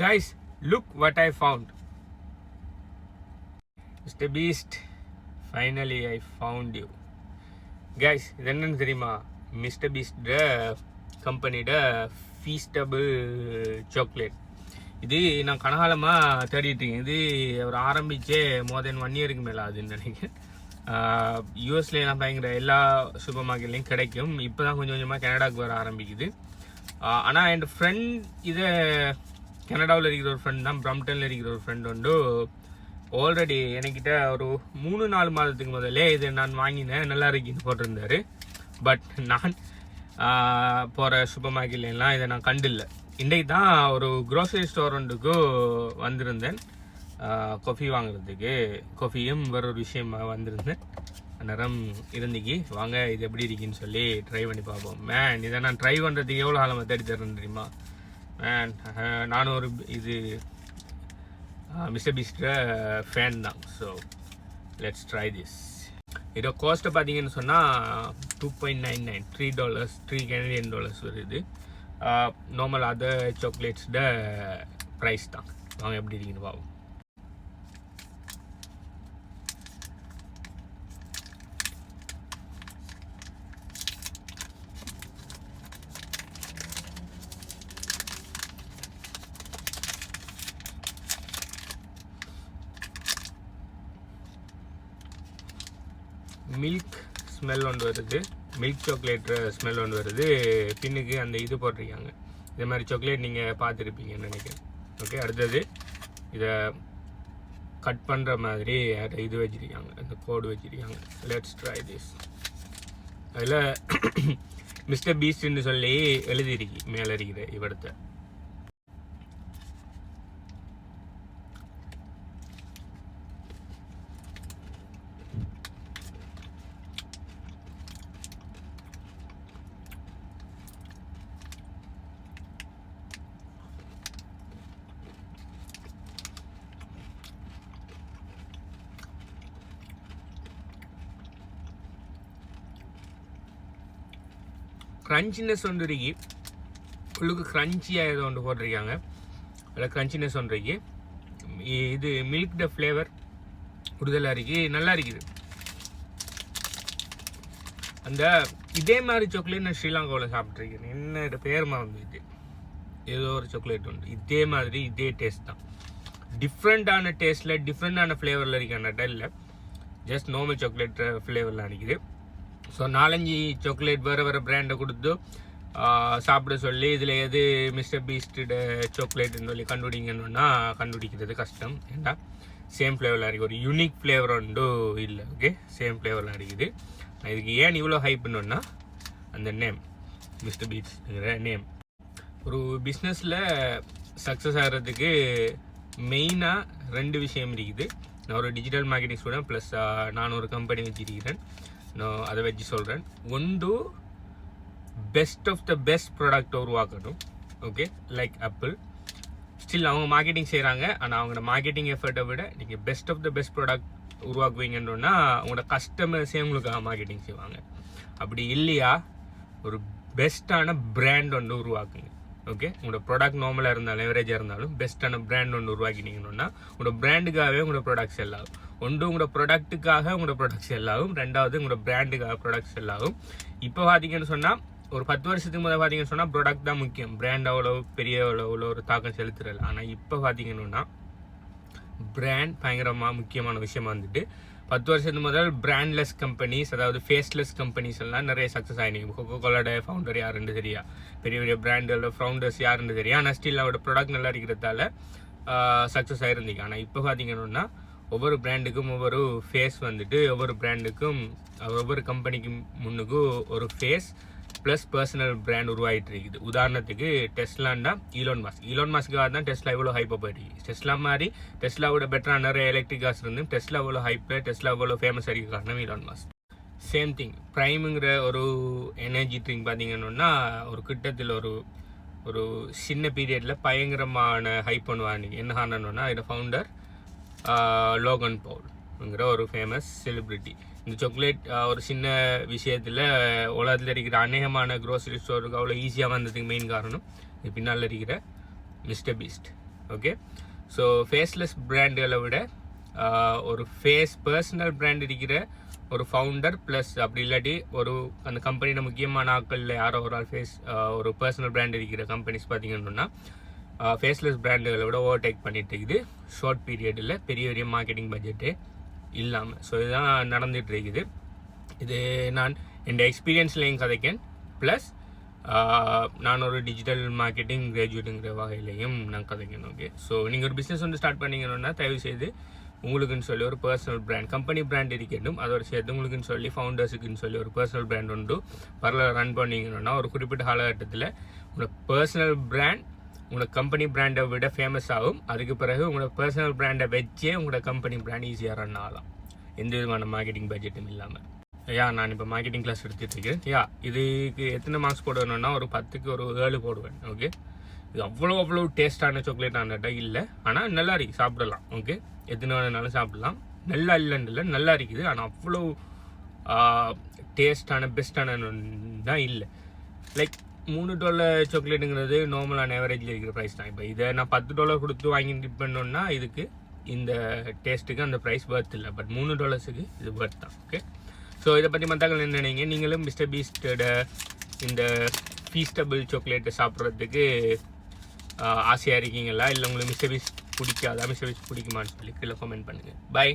Guys, look what I found. Mr. Beast, finally I found you. Guys, இது என்னன்னு தெரியுமா? Mister Beast கம்பெனியோட ஃபீஸ்டபிள் chocolate. இது நான் கனகாலமாக தேடிட்டு இருக்கேன். இது அவர் ஆரம்பித்தே மோர் தென் 1 இயருக்கு மேலே ஆகுதுன்னு நினைக்கிறேன். யூஎஸ்லாம் பயங்கர எல்லா சூப்பர் மார்க்கெட்லேயும் கிடைக்கும். இப்போ தான் கொஞ்சம் கொஞ்சமாக கனடாவுக்கு வர ஆரம்பிக்குது. ஆனால் என் ஃப்ரெண்ட் இதை கனடாவில் இருக்கிற ஒரு ஃப்ரெண்ட் தான், பிரம்டனில் இருக்கிற ஒரு ஃப்ரெண்ட் உண்டு. ஆல்ரெடி என்கிட்ட ஒரு 3-4 மாதத்துக்கு முதலே இது நான் வாங்கினேன், நல்லா இருக்குன்னு போட்டிருந்தாரு. பட் நான் போகிற சூப்பர் மார்க்கெட்லாம் இதை நான் கண்டில்லை. இன்றைக்கு தான் ஒரு க்ரோசரி ஸ்டோர் ஒன்றுக்கு வந்திருந்தேன் காஃபி வாங்குறதுக்கு. காஃபியும் வேற ஒரு விஷயமா வந்திருந்தேன். நேரம் இருந்துக்கு வாங்க இது எப்படி இருக்குன்னு சொல்லி ட்ரை பண்ணி பார்ப்போம். மேன், இதை நான் ட்ரை பண்ணுறதுக்கு எவ்வளோ காலமாக தேடி தரேன் தெரியுமா மேன். நானும் ஒரு இது மிஸ்டர் பீஸ்ட் ஃபேன் தான். So let's try this. இதோட காஸ்ட்டை பார்த்தீங்கன்னு சொன்னால் $2.99 $3 Canadian வருது. நார்மல் அதர் சாக்லேட்ஸோட ப்ரைஸ் தான். வாங்க எப்படி இருக்குன்னு பார்ப்போம். மில்க் ஸ்மெல் ஒன்று வருது, மில்க் சாக்லேட் ஸ்மெல் ஒன்று வருது. பின்னுக்கு அந்த இது போட்டிருக்காங்க. இதே மாதிரி சாக்லேட் நீங்கள் பார்த்துருப்பீங்கன்னு நினைக்கிறேன். ஓகே, அடுத்தது இதை கட் பண்ணுற மாதிரி இது வச்சுருக்காங்க, அந்த கோடு வச்சுருக்காங்க. Let's try this. அதில் மிஸ்டர் பீஸ்ட்னு சொல்லி எழுதிருக்கு மேலே இருக்கிற இவடத்தை. க்ரன்ச்சினஸ் ஒன்று இருக்கு, உள்ளுக்கு க்ரன்ச்சியாக ஏதோ ஒன்று போட்டிருக்காங்க. அதில் க்ரன்ச்சினஸ் ஒன்று இருக்கு. இது மில்க் ஃப்ளேவர் உறுதலாக இருக்கு, நல்லா இருக்குது. அந்த இதே மாதிரி சாக்லேட் நான் ஸ்ரீலங்காவில் சாப்பிட்ருக்கேன். என்ன பேர் மறந்துது, ஏதோ ஒரு சாக்லேட் உண்டு இதே மாதிரி, இதே டேஸ்ட் தான். டிஃப்ரெண்ட்டான டேஸ்ட்டில் டிஃப்ரெண்ட்டான ஃப்ளேவரில் இருக்கான இல்லை, ஜஸ்ட் நார்மல் சாக்லேட் ஃப்ளேவரில் அடிக்குது. ஸோ 4-5 சாக்லேட் வேறு வேறு பிராண்டை கொடுத்து சாப்பிட சொல்லி இதில் எது மிஸ்டர் பீஸ்டோட சாக்லேட்னு சொல்லி கண்டுபிடிங்கன்னா கண்டுபிடிக்கிறது கஷ்டம். ஏன்னா சேம் ஃப்ளேவரில் அடிக்குது, ஒரு யூனிக் ஃப்ளேவர் ஒன்று இல்லை. ஓகே, சேம் ஃப்ளேவரில் அடிக்குது. நான் இதுக்கு ஏன் இவ்வளோ ஹைப் பண்ணோன்னா அந்த நேம், மிஸ்டர் பீஸ்ட்ங்கிற நேம். ஒரு பிஸ்னஸில் சக்ஸஸ் ஆகிறதுக்கு மெயினாக 2 விஷயம் இருக்குது. நான் ஒரு டிஜிட்டல் மார்க்கெட்டிங் ஸ்டூடெண்ட், ப்ளஸ் நான் ஒரு கம்பெனி வச்சுருக்கிறேன். நான் அதை வச்சு சொல்கிறேன். ஒன்று, best of the best product உருவாக்கணும். Okay, like Apple. ஸ்டில் அவங்க மார்க்கெட்டிங் செய்கிறாங்க, ஆனால் அவங்களோட மார்க்கெட்டிங் எஃபர்ட்டை விட நீங்கள் best of the best product உருவாக்குவீங்கன்னா உங்களோட கஸ்டமர்ஸே உங்களுக்காக மார்க்கெட்டிங் செய்வாங்க. அப்படி இல்லையா, ஒரு பெஸ்ட்டான பிராண்ட் ஒன்று உருவாக்குங்க. ஓகே, உங்களோட ப்ராடக்ட் நார்மலாக இருந்தாலும் எவரேஜாக இருந்தாலும் பெஸ்ட்டான பிராண்ட் ஒன்று உருவாக்கினீங்கன்னா உங்களோட பிராண்டுக்காகவே உங்களோட ப்ராடக்ட் செல் ஆகும். ஒன்று உங்களோட ப்ராடக்ட்டுக்காக உங்களோட ப்ராடக்ட் செல் ஆகும், 2வது உங்களோட பிராண்டுக்காக ப்ராடக்ட் செல் ஆகும். இப்போ பார்த்தீங்கன்னு சொன்னால், ஒரு 10 வருஷத்துக்கு முதல் பார்த்தீங்கன்னு சொன்னால் ப்ராடக்ட் தான் முக்கியம், பிராண்ட் அவ்வளோ பெரிய அவ்வளோ ஒரு தாக்கம் செலுத்துறல. ஆனால் இப்போ பார்த்தீங்கன்னா பிராண்ட் பயங்கரமாக முக்கியமான விஷயமா வந்துட்டு 10 வருஷத்துக்கு முதல் பிராண்ட்லெஸ் கம்பெனிஸ், அதாவது ஃபேஸ்லெஸ் கம்பெனிஸ் எல்லாம் நிறைய சக்ஸஸ் ஆகினீங்க. கொக்கோ கோலாட ஃபவுண்டர் யாருன்னு தெரியா, பெரிய பெரிய பிராண்டோட ஃபவுண்டர்ஸ் யாருன்னு தெரியும். ஆனால் ஸ்டில் அவரோட ப்ராடக்ட் நல்லா இருக்கிறதால சக்ஸஸ் ஆகிருந்தீங்க. ஆனால் இப்போ பார்த்தீங்கன்னா ஒவ்வொரு பிராண்டுக்கும் ஒவ்வொரு ஃபேஸ் வந்துட்டு, ஒவ்வொரு பிராண்டுக்கும் ஒவ்வொரு கம்பெனிக்கும் முன்னுக்கும் ஒரு ஃபேஸ் ப்ளஸ் பர்சனல் பிராண்ட் உருவாகிட்டு இருக்குது. உதாரணத்துக்கு டெஸ்லான்னா ஈலான் மாஸ்க்காக தான் டெஸ்லா இவ்வளோ ஹைப்பாக போயிட்டு. டெஸ்லா மாதிரி டெஸ்லாவோட பெட்டராக நிறைய எலக்ட்ரிக் காசு இருந்து டெஸ்லா இவ்வளோ ஹைப்பில், டெஸ்லா இவ்வளோ ஃபேமஸ் ஆகிருக்க காரணம் ஈலான் மாஸ்க். சேம் திங், ப்ரைமுங்கிற ஒரு எனர்ஜி ட்ரிங்க் பார்த்தீங்கன்னா ஒரு கிட்டத்தில் ஒரு சின்ன பீரியடில் பயங்கரமான ஹைப் பண்ணுவாங்க. என்ன காரணம்னா இதோட ஃபவுண்டர் லோகன் பவுல்ங்கிற ஒரு ஃபேமஸ் செலிப்ரிட்டி. இந்த சாக்லேட் ஒரு சின்ன விஷயத்தில் உலகத்தில் இருக்கிற அநேகமான க்ரோசரி ஸ்டோருக்கு அவ்வளோ ஈஸியாக வந்ததுக்கு மெயின் காரணம் இது பின்னால் இருக்கிற mister Beast. Okay. So faceless பிராண்டுகளை விட ஒரு பர்சனல் பிராண்ட் இருக்கிற ஒரு ஃபவுண்டர் ப்ளஸ் அப்படி இல்லாட்டி அந்த கம்பெனியோட முக்கியமான ஆட்களில் யாரோ ஒரு ஆள் ஒரு பர்சனல் பிராண்ட் இருக்கிற கம்பெனிஸ் பார்த்தீங்கன்னா ஃபேஸ்லெஸ் பிராண்டுகளை விட ஓவர்டேக் பண்ணிட்டு இருக்குது ஷார்ட் பீரியடில் பெரிய மார்க்கெட்டிங் பட்ஜெட்டு இல்லாமல். ஸோ இதுதான் நடந்துகிட்டு இருக்குது. இது நான் என் எக்ஸ்பீரியன்ஸ்லையும் கதைக்கேன், ப்ளஸ் நான் ஒரு டிஜிட்டல் மார்க்கெட்டிங் கிராஜுவேட்டுங்கிற வகையிலையும் நான் கதைக்கணும். ஓகே. ஸோ நீங்கள் ஒரு பிஸ்னஸ் வந்து ஸ்டார்ட் பண்ணிங்கன்னா தயவுசெய்து உங்களுக்குன்னு சொல்லி ஒரு பர்சனல் பிராண்ட், கம்பெனி பிராண்ட் இருக்கட்டும், அதோட சேர்த்து உங்களுக்குன்னு சொல்லி ஃபவுண்டர்ஸுக்குன்னு சொல்லி ஒரு பர்சனல் பிராண்ட் உண்டு ரன் பண்ணிங்கன்னா ஒரு குறிப்பிட்ட காலகட்டத்தில் உங்களோட பர்சனல் பிராண்ட் உங்களோட கம்பெனி பிராண்டை விட ஃபேமஸ் ஆகும். அதுக்கு பிறகு உங்களோட பர்சனல் பிராண்டை வச்சே உங்களோட கம்பெனி பிராண்ட் ஈஸியாக ரன் ஆகலாம், எந்த விதமான மார்க்கெட்டிங் பட்ஜெட்டும் இல்லாமல். நான் இப்போ மார்க்கெட்டிங் கிளாஸ் எடுத்துகிட்டு இருக்கேன். இதுக்கு எத்தனை மார்க்ஸ் போடணும்னா ஒரு 10க்கு ஒரு 7 போடுவேன். ஓகே. இது அவ்வளோ டேஸ்டான சாக்லேட் ஆனட்டா இல்லை, ஆனால் நல்லா இருக்குது, சாப்பிடலாம். ஓகே. எத்தனை வேணுனாலும் சாப்பிடலாம். நல்லா இல்லைன்னு இல்லை, நல்லா இருக்குது. ஆனால் அவ்வளோ டேஸ்டான பெஸ்டான தான் இல்லை. லைக் $3 சாக்லேட்டுங்கிறது நார்மலான ஆவரேஜில் இருக்கிற ப்ரைஸ் தான். இப்போ இதை நான் $10 கொடுத்து வாங்கி டிப் பண்ணோன்னா இதுக்கு இந்த டேஸ்ட்டுக்கு அந்த ப்ரைஸ் வர்த் இல்லை. பட் $3க்கு இது வர்த் தான். ஓகே. ஸோ இதை பற்றி மற்றவங்க என்ன நினைங்க, நீங்களும் மிஸ்டர் பீஸ்டோட இந்த ஃபீஸ்டபிள் சாக்லேட்டை சாப்பிட்றதுக்கு ஆசையாக இருக்கீங்களா, இல்லை உங்களுக்கு மிஸ்டர் பீஸ்ட் பிடிக்காதா, மிஸ்டர் பீஸ்ட் பிடிக்குமான்னு சொல்லி கீழே கமெண்ட் பண்ணுங்கள். பை.